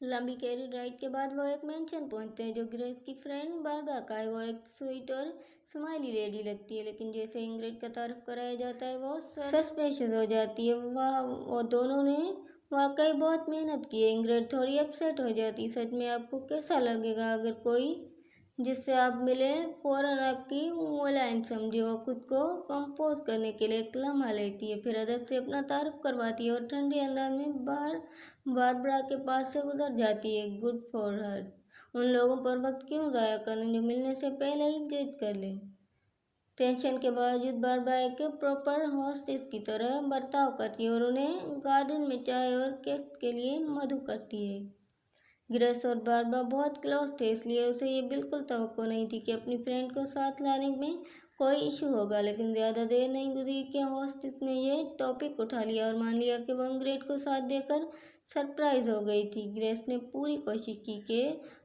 लंबी carry ride के बाद वो एक मेंशन पहुंचते हैं जो ग्रेस की फ्रेंड बारबरा का है। वो एक स्वीट और स्माइली लेडी लगती है, लेकिन जैसे इंग्रिड का तारीफ कराया जाता है वो सस्पिशियस हो जाती है। वह वो दोनों ने वाकई बहुत मेहनत की है। इंग्रिड थोड़ी अपसेट हो जाती है। सच में आपको कैसा लगेगा अगर कोई जिससे आप मिले फौरन आपकी वो लाइन समझे। वो खुद को कंपोज करने के लिए एक लम्हा लेती है, फिर अदब से अपना तारुफ करवाती है और ठंडे अंदाज में बाहर बारबरा के पास से गुजर जाती है। Good for her. उन लोगों पर वक्त क्यों ज़ाया करना जो मिलने से पहले ही जज कर ले। टेंशन के बावजूद बारबरा एक प्रॉपर हॉस्टेस की तरह बर्ताव करती है और उन्हें गार्डन में चाय और केक के लिए मदु करती है। ग्रेस और बारबरा बहुत क्लोज थे, इसलिए उसे ये बिल्कुल तवक्को नहीं थी कि अपनी फ्रेंड को साथ लाने में कोई इशू होगा। लेकिन ज़्यादा देर नहीं गुजरी कि हॉस्टेस ने ये टॉपिक उठा लिया और मान लिया कि वह इंग्रिड को साथ देकर सरप्राइज हो गई थी। ग्रेस ने पूरी कोशिश की कि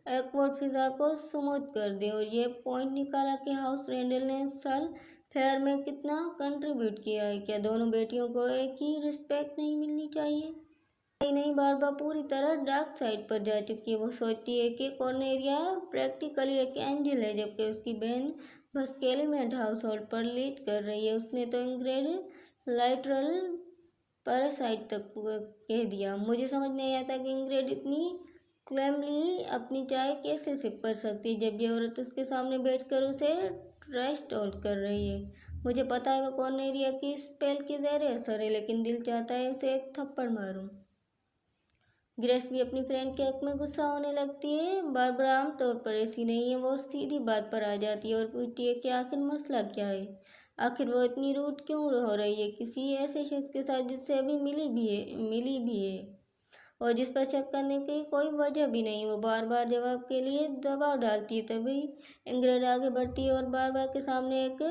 एक्वर्ड फिजा को स्मूथ कर दे और ये पॉइंट निकाला कि हाउस रेंडल ने इस साल फेयर में कितना कंट्रीब्यूट किया है। क्या दोनों बेटियों को एक ही रिस्पेक्ट नहीं मिलनी चाहिए? नहीं, बारबरा पूरी तरह डार्क साइड पर जा चुकी है। वो सोचती है कि कॉर्नेलिया प्रैक्टिकली एक एंजल है, जबकि उसकी बहन बस एलिमेंट हाउस होल्ड पर लीड कर रही है। उसने तो इंग्रिड लाइटरल पैरासाइट तक कह दिया। मुझे समझ नहीं आता कि इंग्रिड इतनी क्लेमली अपनी चाय कैसे सिप कर सकती है जब ये औरत उसके सामने बैठकर उसे ट्रैश टॉक कर रही है। मुझे पता है वो कॉर्नेलिया की स्पेल के ज़ेरे असर है, लेकिन दिल चाहता है उसे एक थप्पड़ मारूं। ग्रेस भी अपनी फ्रेंड के हक में गुस्सा होने लगती है। बारबरा आमतौर पर ऐसी नहीं है। वो सीधी बात पर आ जाती है और पूछती है कि आखिर मसला क्या है। आखिर वो इतनी रूड क्यों हो रही है किसी ऐसे शख्स के साथ जिससे अभी मिली भी है और जिस पर शक करने की कोई वजह भी नहीं। वो बार बार जवाब के लिए दबाव डालती है। तभी इंग्रिड आगे बढ़ती है और बारबरा के सामने एक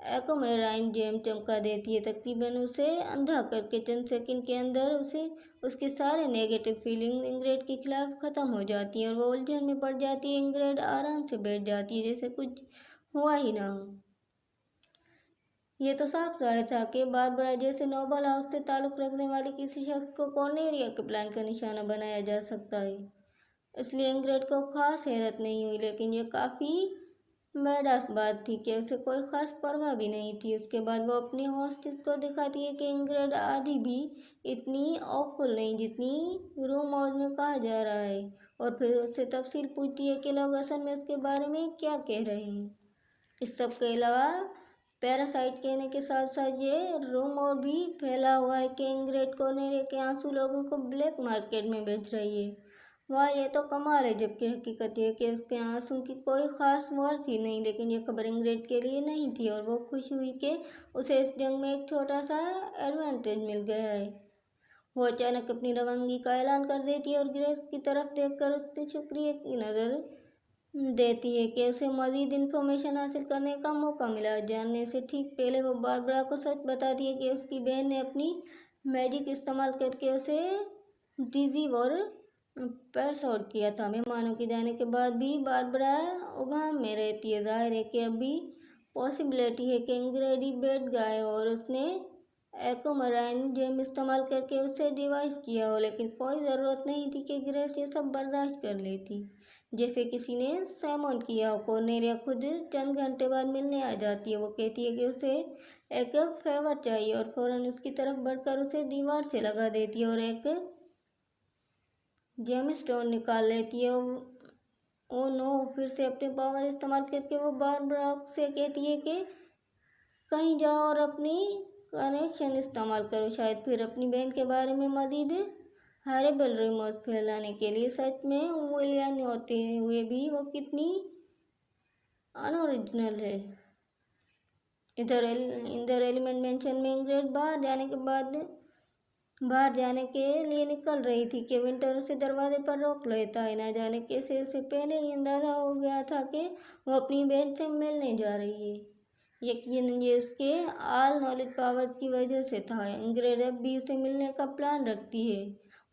एक्वामेराइन जेम चमका देती है, तकरीबन उसे अंधा करके। चंद सेकंड के अंदर उसे उसके सारे नेगेटिव फीलिंग इंग्रिड के खिलाफ ख़त्म हो जाती हैं और वो उलझन में पड़ जाती है। इंग्रिड आराम से बैठ जाती है जैसे कुछ हुआ ही ना हो। ये तो साफ जाहिर था कि बारबरा जैसे नोबल हाउस से ताल्लुक़ रखने वाले किसी शख्स को कॉर्नेलिया के प्लान का निशाना बनाया जा सकता है। इसलिए इंग्रिड को खास हैरत नहीं हुई, लेकिन ये काफ़ी बैडास बात थी कि उसे कोई ख़ास परवाह भी नहीं थी। उसके बाद वो अपनी हॉस्टेस को दिखाती है कि इंग्रिड आधी भी इतनी ऑफुल नहीं जितनी रूम मॉल में कहा जा रहा है, और फिर उससे तफसील पूछती है कि लोग असल में उसके बारे में क्या कह रहे हैं। इस सब के अलावा पैरासाइट कहने के साथ साथ ये रूमर भी फैला हुआ है कि इंग्रिड कॉर्नेलिया के आंसू लोगों को ब्लैक मार्केट में बेच रही है। वाह, ये तो कमाल है। जबकि हकीकत यह कि उसके आंसू की कोई ख़ास वर्थ ही नहीं। लेकिन यह खबर इंग्रिड के लिए नहीं थी और वो खुश हुई कि उसे इस जंग में एक छोटा सा एडवांटेज मिल गया है। वो अचानक अपनी रवानगी का ऐलान कर देती है और ग्रेस की तरफ देखकर उससे शुक्रिया की नज़र देती है कि उसे मज़ीद इन्फॉर्मेशन हासिल करने का मौका मिला। जानने से ठीक पहले वो बारबरा को सच बताती है कि उसकी बहन ने अपनी मैजिक इस्तेमाल करके उसे डिजी और परसॉट किया था। मेहमानों के जाने के बाद भी बारबरा उबाम में रहती है। जाहिर है कि अभी पॉसिबिलिटी है कि इंग्रिड बैठ गए और उसने एक्वामेराइन जेम इस्तेमाल करके उसे डिवाइस किया हो, लेकिन कोई ज़रूरत नहीं थी कि ग्रेस ये सब बर्दाश्त कर लेती जैसे किसी ने सैमन किया हो। कॉर्नेलिया खुद चंद घंटे बाद मिलने आ जाती है। वो कहती है कि उसे एक फेवर चाहिए और फ़ौरन उसकी तरफ बढ़कर उसे दीवार से लगा देती है और एक जेम स्टोन निकाल लेती है। Oh no! फिर से अपने पावर इस्तेमाल करके वो बारबरा से कहती है कि कहीं जाओ और अपनी कनेक्शन इस्तेमाल करो, शायद फिर अपनी बहन के बारे में मज़ीद हॉरिबल रूमर्स फैलाने के लिए। सच में विलियन होते हुए भी वो कितनी अनओरिजिनल है। इधर एलिमेंट मेंशन में इंग्रिड बाहर जाने के लिए निकल रही थी कि विंटर उसे दरवाजे पर रोक लेता है। ना जाने कैसे उसे पहले ही अंदाज़ा हो गया था कि वो अपनी बहन से मिलने जा रही है। यकीनन ये उसके ऑल नॉलेज पावर्स की वजह से था। इंग्रिड अब भी उसे मिलने का प्लान रखती है,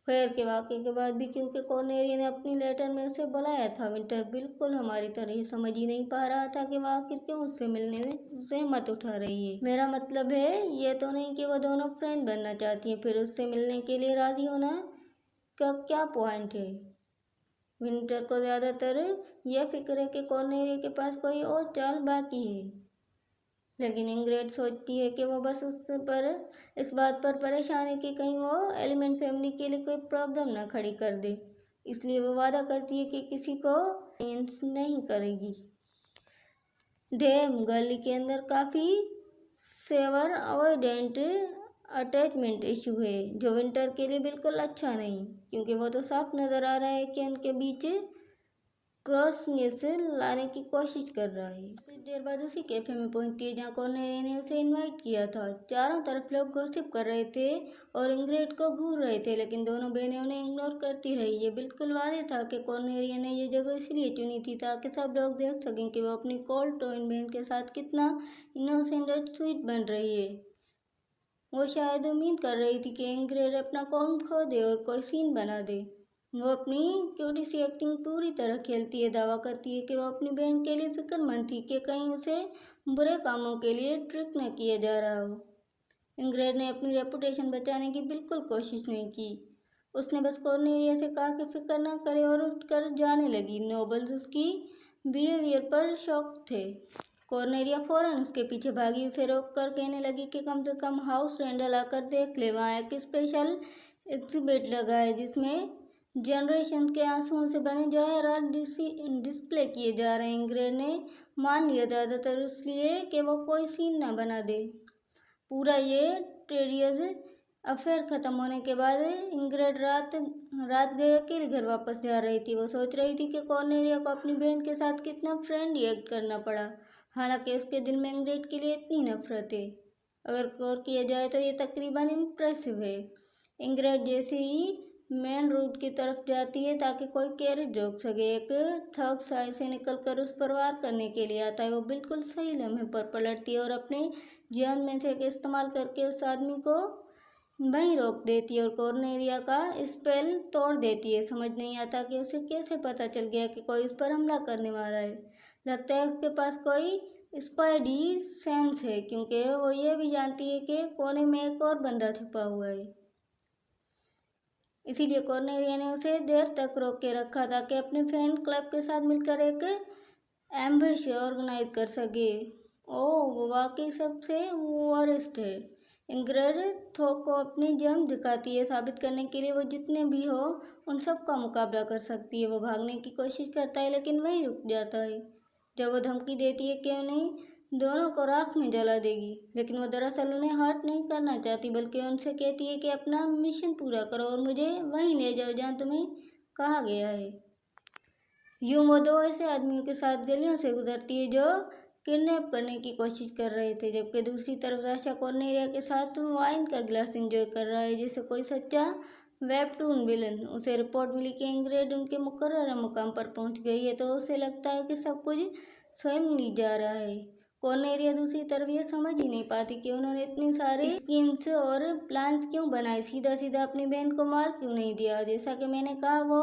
फेयर के वाक़े के बाद भी, क्योंकि कॉर्नेलिया ने अपनी लेटर में उसे बुलाया था। विंटर बिल्कुल हमारी तरह ही समझ ही नहीं पा रहा था कि वह आखिर क्यों उससे मिलने में जहमत उठा रही है। मेरा मतलब है ये तो नहीं कि वह दोनों फ्रेंड बनना चाहती हैं, फिर उससे मिलने के लिए राज़ी होना का क्या पॉइंट है। विंटर को ज़्यादातर यह फिक्र है कि कॉर्नेलिया के पास कोई और चाल बाकी है, लेकिन इंग्रिड सोचती है कि वो बस इस बात पर परेशान है कि कहीं वो एलिमेंट फैमिली के लिए कोई प्रॉब्लम ना खड़ी कर दे। इसलिए वो वादा करती है कि किसी को नहीं करेगी। डैम गली के अंदर काफ़ी सेवर अवॉइडेंट अटैचमेंट इशू है, जो विंटर के लिए बिल्कुल अच्छा नहीं, क्योंकि वो तो साफ नज़र आ रहा है कि उनके बीच क्रॉसनेस लाने की कोशिश कर रहा है। कुछ देर बाद उसी कैफे में पहुंचती है जहां कॉर्नेलिया ने उसे इनवाइट किया था। चारों तरफ लोग गॉसिप कर रहे थे और इंग्रिड को घूर रहे थे, लेकिन दोनों बहनें उन्हें इग्नोर करती रही। ये बिल्कुल वाज़ेह था कि कॉर्नेलिया ने ये जगह इसलिए चुनी थी ताकि सब लोग देख सकें कि वो अपनी कोल्ड टोइन बहन के साथ कितना इनोसेंट और स्वीट बन रही है। वो शायद उम्मीद कर रही थी कि इंग्रिड अपना कॉम खो दे और कोई सीन बना दे। वो अपनी क्यूटी सी एक्टिंग पूरी तरह खेलती है, दावा करती है कि वो अपनी बहन के लिए फिक्रमंद थी कि कहीं उसे बुरे कामों के लिए ट्रिक न किया जा रहा हो। इंग्रिड ने अपनी रेपुटेशन बचाने की बिल्कुल कोशिश नहीं की। उसने बस कॉर्नेलिया से कहा कि फिक्र न करे और उठकर जाने लगी। नोबल्स उसकी बिहेवियर पर शॉक थे। कॉर्नेलिया फौरन उसके पीछे भागी, उसे रोक कर कहने लगी कि कम से कम हाउस रेंडल आकर देख ले, वहाँ एक स्पेशल एग्जिबिट लगा है जिसमें जनरेशन के आंसुओं से बने जवाहरात डिस्प्ले किए जा रहे हैं। इंग्रिड ने मान लिया, ज़्यादातर इसलिए कि वो कोई सीन ना बना दे। पूरा ये टेरियस अफेयर ख़त्म होने के बाद इंग्रिड रात गए अकेले घर वापस जा रही थी। वो सोच रही थी कि कॉर्नेलिया को अपनी बहन के साथ कितना फ्रेंडली एक्ट करना पड़ा, हालांकि उसके दिल में इंग्रिड के लिए इतनी नफरत है। अगर गौर किया जाए तो ये तकरीबन इम्प्रेसिव है। इंग्रिड जैसे ही मेन रोड की तरफ जाती है ताकि कोई कैरेज रोक सके, एक थग साइड से निकलकर उस पर वार करने के लिए आता है। वो बिल्कुल सही लम्हे पर पलटती है और अपने ज्ञान में से इस्तेमाल करके उस आदमी को वहीं रोक देती है और कॉर्नेलिया का स्पेल तोड़ देती है। समझ नहीं आता कि उसे कैसे पता चल गया कि कोई उस पर हमला करने वाला है। लगता है उसके पास कोई स्पाइडी सेंस है, क्योंकि वो ये भी जानती है कि कोने में एक और बंदा छुपा हुआ है। इसीलिए कॉर्नेलिया ने उसे देर तक रोक के रखा ताकि अपने फैन क्लब के साथ मिलकर एक एम्बेश ऑर्गेनाइज कर सके। ओह, वो वाकई सबसे वरिष्ठ है। इंग्रिड थोक को अपनी जंग दिखाती है, साबित करने के लिए वो जितने भी हो उन सब का मुकाबला कर सकती है। वो भागने की कोशिश करता है लेकिन वहीं रुक जाता है जब वो धमकी देती है कि उन्हें दोनों को राख में जला देगी, लेकिन वो दरअसल उन्हें हर्ट नहीं करना चाहती, बल्कि उनसे कहती है कि अपना मिशन पूरा करो और मुझे वहीं ले जाओ जहाँ तुम्हें कहा गया है। यूं वो दो ऐसे आदमियों के साथ गलियों से गुजरती है जो किडनैप करने की कोशिश कर रहे थे, जबकि दूसरी तरफ राशा कॉर्नेलिया के साथ वाइन का गिलास एंजॉय कर रहा है जैसे कोई सच्चा वेबटून विलन। उसे रिपोर्ट मिली कि इंग्रिड उनके मुकर्रर मुकाम पर पहुंच गई है, तो उसे लगता है कि सब कुछ स्वयं ली जा रहा है। कॉर्नेलिया दूसरी तरफ ये समझ ही नहीं पाती कि उन्होंने इतनी सारी स्कीम्स और प्लान्स क्यों बनाए, सीधा सीधा अपनी बहन को मार क्यों नहीं दिया। जैसा कि मैंने कहा, वो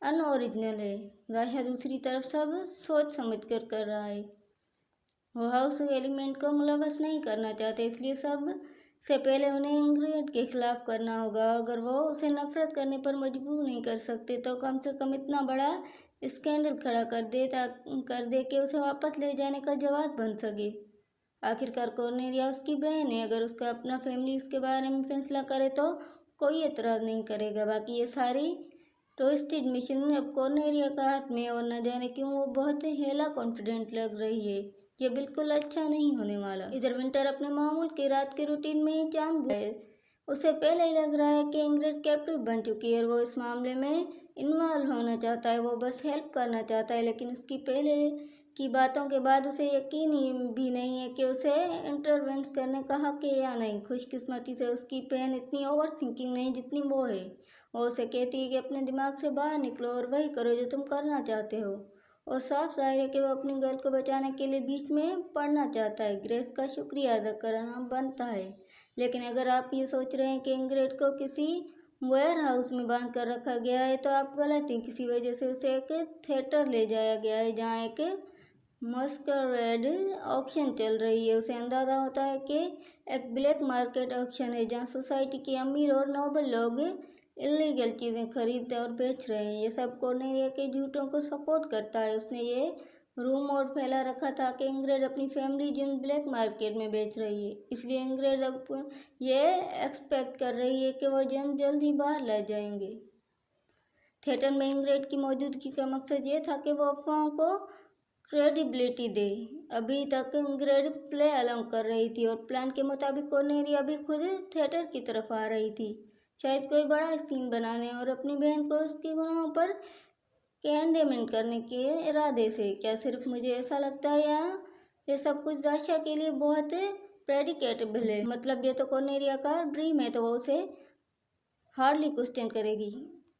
अनओरिजिनल है। राशा दूसरी तरफ सब सोच समझ कर रहा है। वो हाउस एलिमेंट को मुलवस नहीं करना चाहते, इसलिए सब से पहले उन्हें इंग्रिड के खिलाफ करना होगा। अगर वो उसे नफरत करने पर मजबूर नहीं कर सकते तो कम से कम इतना बड़ा स्कैंडल खड़ा कर दे कि उसे वापस ले जाने का जवाब बन सके। आखिरकार कॉर्नेलिया उसकी बहन है, अगर उसका अपना फैमिली इसके बारे में फैसला करे तो कोई एतराज़ नहीं करेगा। बाकी ये सारी ट्विस्टेड मिशन अब कॉर्नेलिया का हाथ में, और न जाने क्यों वो बहुत हेला कॉन्फिडेंट लग रही है। ये बिल्कुल अच्छा नहीं होने वाला। इधर विंटर अपने मामूल की रात के रूटीन में चांद है। उसे पहले ही लग रहा है कि इंग्रिड कैप्टिव बन चुकी है और वो इस मामले में इन्वॉल्व होना चाहता है। वो बस हेल्प करना चाहता है, लेकिन उसकी पहले की बातों के बाद उसे यकीन भी नहीं है कि उसे इंटरवेंस करने का हक है या नहीं। खुशकिस्मती से उसकी बहन इतनी ओवर थिंकिंग नहीं जितनी वो है। वो उसे कहती है कि अपने दिमाग से बाहर निकलो और वही करो जो तुम करना चाहते हो। और साफ जाहिर है कि वो अपनी गर्ल को बचाने के लिए बीच में पड़ना चाहता है। ग्रेस का शुक्रिया अदा करना बनता है, लेकिन अगर आप ये सोच रहे हैं कि इंग्रिड को किसी वेयर हाउस में बांध कर रखा गया है तो आप गलत हैं। किसी वजह से उसे एक थिएटर ले जाया गया है जहाँ एक मस्करेड ऑक्शन चल रही है। उसे अंदाज़ा होता है कि एक ब्लैक मार्केट ऑक्शन है जहाँ सोसाइटी के अमीर और नोबल लोग इलीगल चीज़ें खरीद और बेच रहे हैं। ये सब कॉर्नेलिया के झूठों को सपोर्ट करता है। उसने ये रूमर फैला रखा था कि इंग्रिड अपनी फैमिली जिन ब्लैक मार्केट में बेच रही है, इसलिए इंग्रिड अब ये एक्सपेक्ट कर रही है कि वो जल्द ही बाहर ला जाएंगे। थिएटर में इंग्रिड की मौजूदगी का मकसद ये था कि वो अफवाहों को क्रेडिबिलिटी दे। अभी तक इंग्रिड प्ले अलोंग कर रही थी और प्लान के मुताबिक कॉर्नेलिया भी खुद थिएटर की तरफ आ रही थी, शायद कोई बड़ा सीन बनाने और अपनी बहन को उसके गुनाहों पर कैंडेमेंट करने के इरादे से। क्या सिर्फ मुझे ऐसा लगता है या ये सब कुछ दाशा के लिए बहुत प्रेडिकेटेबल है? मतलब ये तो कॉर्नेलिया का ड्रीम है, तो वो उसे हार्डली क्वेश्चन करेगी।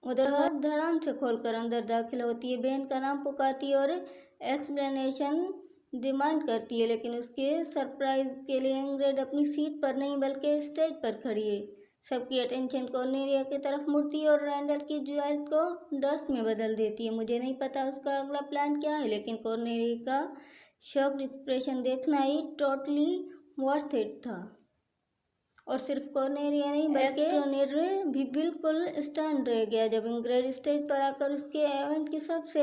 उधर धड़ाम से खोलकर अंदर दाखिल होती है, बहन का नाम पुकारती है और एक्सप्लेनेशन डिमांड करती है, लेकिन उसके सरप्राइज के लिए इंग्रिड अपनी सीट पर नहीं बल्कि स्टेज पर खड़ी है। सबकी अटेंशन कॉर्नेलिया की तरफ मुड़ती है और रैंडल की ज्वेल को डस्ट में बदल देती है। मुझे नहीं पता उसका अगला प्लान क्या है, लेकिन कॉर्नेलिया का शॉक्ड एक्सप्रेशन देखना ही टोटली वर्थ इट था। और सिर्फ कॉर्नेलिया नहीं बल्कि एक्टर भी बिल्कुल स्टन रह गया जब इंग्रिड स्टेज पर आकर उसके इवेंट की सबसे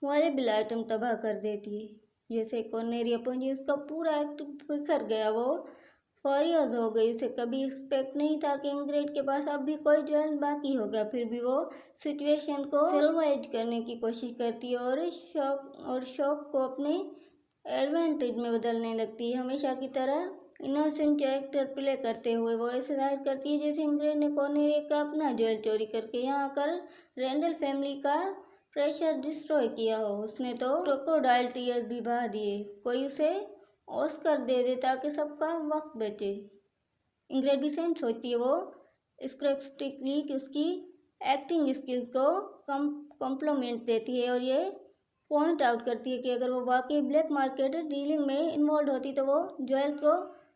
वैल्यूएबल आइटम तबाह कर देती है। जैसे कॉर्नेलिया पहुंची, उसका पूरा एक्ट बिखर गया। वो फॉरियस हो गई। उसे कभी एक्सपेक्ट नहीं था कि इंग्रिड के पास अब भी कोई ज्वेल बाकी होगा। फिर भी वो सिचुएशन को सल्वेज करने की कोशिश करती है और शौक को अपने एडवांटेज में बदलने लगती है। हमेशा की तरह इनोसेंट कैरेक्टर प्ले करते हुए वो ऐसे जाहिर करती है जैसे इंग्रिड ने कॉर्नेलिया का अपना ज्वेल चोरी करके यहाँ आकर रैंडल फैमिली का प्रेशर डिस्ट्रॉय किया हो। उसने तो क्रोकोडाइल टीयर्स भी बहा दिए। कोई उसे ऑस्कर दे दे ताकि सबका वक्त बचे। इंग्रिड भी सेम सोचती है। वो स्क्रैस्टिकली उसकी एक्टिंग स्किल्स को कॉम्प्लीमेंट देती है और ये पॉइंट आउट करती है कि अगर वो वाकई ब्लैक मार्केट डीलिंग में इन्वॉल्व होती तो वो ज्वेल को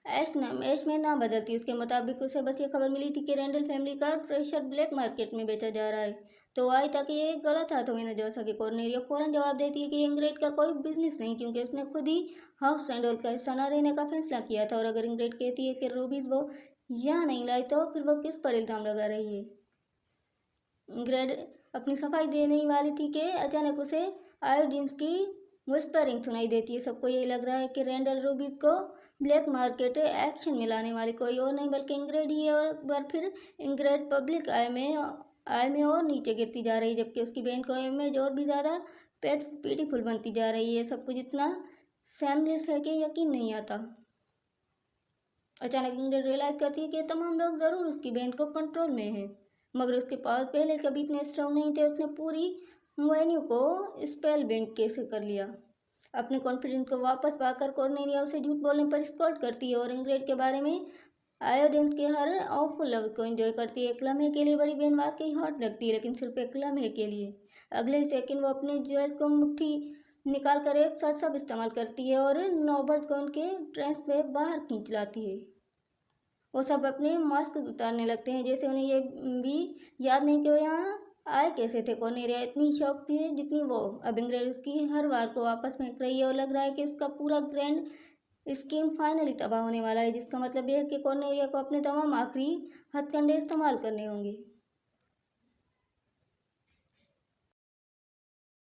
ऐश में ना बदलती। उसके मुताबिक उसे बस ये खबर मिली थी कि रैंडल फैमिली का ट्रेजर ब्लैक मार्केट में बेचा जा रहा है, तो आई ताकि ये गलत हाथों में न जा सके। कॉर्नेलिया फौरन जवाब देती है कि इंग्रिड का कोई बिजनेस नहीं, क्योंकि उसने खुद ही हाउस रैंडल का हिस्सा न रहने का फैसला किया था। और अगर इंग्रिड कहती है कि रूबीज वो यहाँ नहीं लाई, तो फिर वो किस पर इल्ज़ाम लगा रही है? इंग्रिड अपनी सफाई देने वाली थी कि अचानक उसे आयोडीन की विस्परिंग सुनाई देती है। सबको यही लग रहा है कि रैंडल रूबीज को ब्लैक मार्केट एक्शन में लाने वाली कोई और नहीं बल्कि इंग्रिड ही है। और एक बार फिर इंग्रिड पब्लिक आई में और नीचे गिरती जा रही है, जबकि उसकी बहन को इमेज और भी ज़्यादा ब्यूटीफुल बनती जा रही है। सब कुछ इतना सेमलेस है कि यकीन नहीं आता। अचानक इंग्रिड रियलाइज करती है कि तमाम लोग ज़रूर उसकी बहन को कंट्रोल में हैं, मगर उसके पास पहले कभी इतने स्ट्रांग नहीं थे। उसने पूरी वेन्यू को स्पेल बेंड कैसे कर लिया। अपने कॉन्फिडेंस को वापस पाकर कॉर्नेलिया उसे झूठ बोलने पर स्कॉट करती है और इंग्रिड के बारे में आयोडेंस के हर ऑफुल लव को एंजॉय करती है। एक लम्हे के लिए बड़ी बहन वाकई हॉट लगती है, लेकिन सिर्फ एक लम्हे के लिए। अगले ही सेकंड वो अपने ज्वेल को मुट्ठी निकाल कर एक साथ सब इस्तेमाल करती है और नोबल को उनके ट्रेंच में बाहर खींच लाती है। वो सब अपने मास्क उतारने लगते हैं, जैसे उन्हें ये भी याद नहीं कि वो यहाँ आए कैसे थे। कॉर्नेलिया इतनी शॉक थी जितनी वो। अब इंग्रिड उसकी हर बार को वापस फेंक रही है और लग रहा है कि उसका पूरा ग्रैंड स्कीम फाइनली तबाह होने वाला है, जिसका मतलब यह है कि कॉर्नेलिया को अपने तमाम आखिरी हथकंडे इस्तेमाल करने होंगे।